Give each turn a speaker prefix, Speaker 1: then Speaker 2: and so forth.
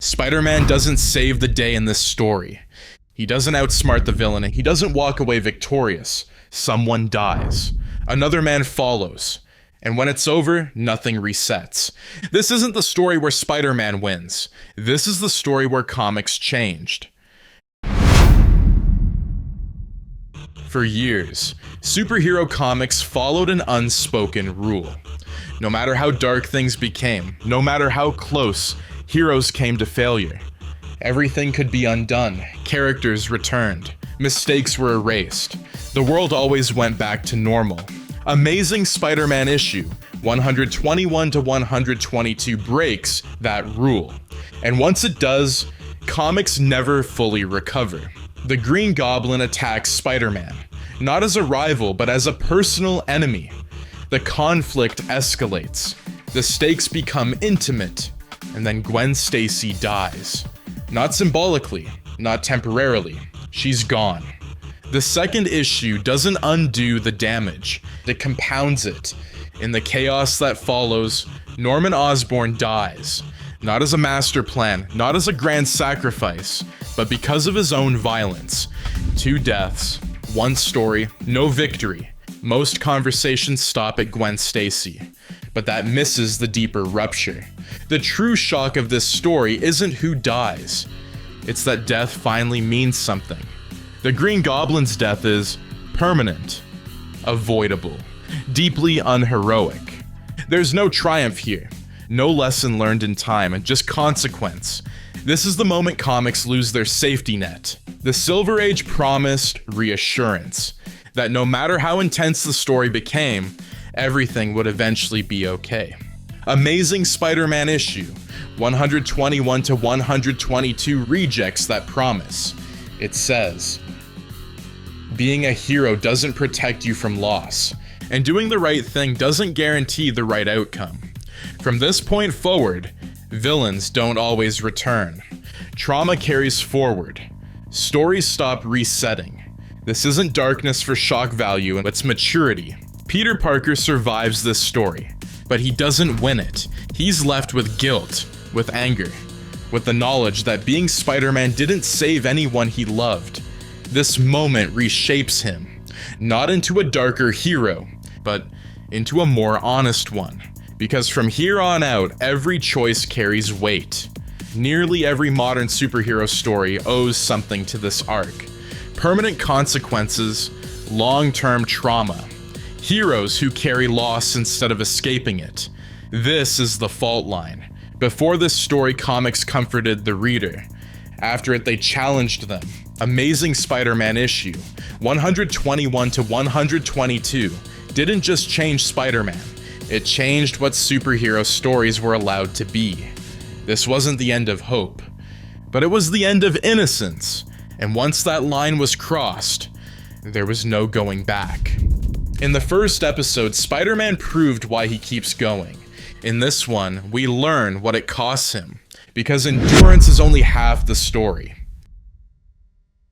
Speaker 1: Spider-Man doesn't save the day in this story. He doesn't outsmart the villain, and he doesn't walk away victorious. Someone dies. Another man follows. And when it's over, nothing resets. This isn't the story where Spider-Man wins. This is the story where comics changed. For years, superhero comics followed an unspoken rule. No matter how dark things became, no matter how close heroes came to failure, everything could be undone, characters returned, mistakes were erased. The world always went back to normal. Amazing Spider-Man issue 121 to 122 breaks that rule. And once it does, comics never fully recover. The Green Goblin attacks Spider-Man, not as a rival, but as a personal enemy. The conflict escalates. The stakes become intimate, and then Gwen Stacy dies. Not symbolically, not temporarily. She's gone. The second issue doesn't undo the damage, it compounds it. In the chaos that follows, Norman Osborn dies. Not as a master plan, not as a grand sacrifice, but because of his own violence. 2 deaths, 1 story, no victory. Most conversations stop at Gwen Stacy, but that misses the deeper rupture. The true shock of this story isn't who dies, it's that death finally means something. The Green Goblin's death is permanent, avoidable, deeply unheroic. There's no triumph here, no lesson learned in time, and just consequence. This is the moment comics lose their safety net. The Silver Age promised reassurance, that no matter how intense the story became, everything would eventually be okay. Amazing Spider-Man issue 121 to 122 rejects that promise. It says, being a hero doesn't protect you from loss, and doing the right thing doesn't guarantee the right outcome. From this point forward, villains don't always return. Trauma carries forward. Stories stop resetting. This isn't darkness for shock value, it's maturity. Peter Parker survives this story, but he doesn't win it. He's left with guilt, with anger, with the knowledge that being Spider-Man didn't save anyone he loved. This moment reshapes him, not into a darker hero, but into a more honest one. Because from here on out, every choice carries weight. Nearly every modern superhero story owes something to this arc. Permanent consequences, long-term trauma. Heroes who carry loss instead of escaping it. This is the fault line. Before this story, comics comforted the reader. After it, they challenged them. Amazing Spider-Man issue 121 to 122 didn't just change Spider-Man, it changed what superhero stories were allowed to be. This wasn't the end of hope, but it was the end of innocence, and once that line was crossed, there was no going back. In the first episode, Spider-Man proved why he keeps going. In this one, we learn what it costs him, because endurance is only half the story.